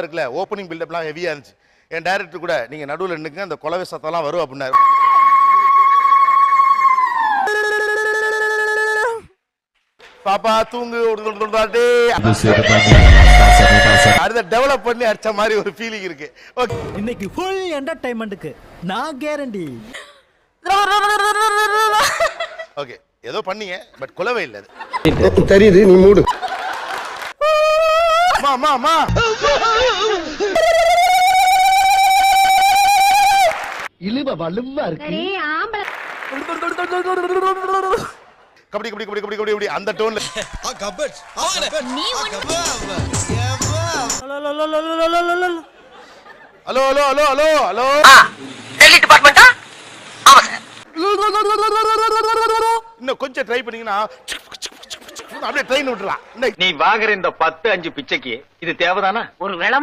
இருக்குல்ல ஓப்பனிங் பில்டப்லாம் ஹெவியா இருந்துச்சு. என் டைரக்டர் கூட நீங்க நடுவில் நின்னுங்க அந்த குலவை சத்தம்லாம் வரும் அப்படின்னாரு. பாப்பா தூங்கு அத டெவலப் பண்ணி அடிச்ச மாதிரி ஒரு ஃபீலிங் இருக்கு. ஓகே இன்னைக்கு ஃபுல் என்டர்டைன்மென்ட்க்கு நான் கேரண்டி. ஓகே ஏதோ பண்ணீங்க பட் குலவை இல்ல அது தெரியுது நீ மூடு. அம்மா அம்மா இழுவ வலுவா இருக்கு. கபடி கபடி கபடி கபடி கபடி அந்த டோன்ல hello hello hello hello hello Delhi டிபார்ட்மெண்டா? ஆமா சார். இன்னும் கொஞ்சம் ட்ரை பண்ணீங்கன்னா அப்படியே ட்ரெயின் விட்டுலாம். நீ வாங்குற இந்த 10-5 பிச்சைக்கு இது தேவைதானா? ஒரு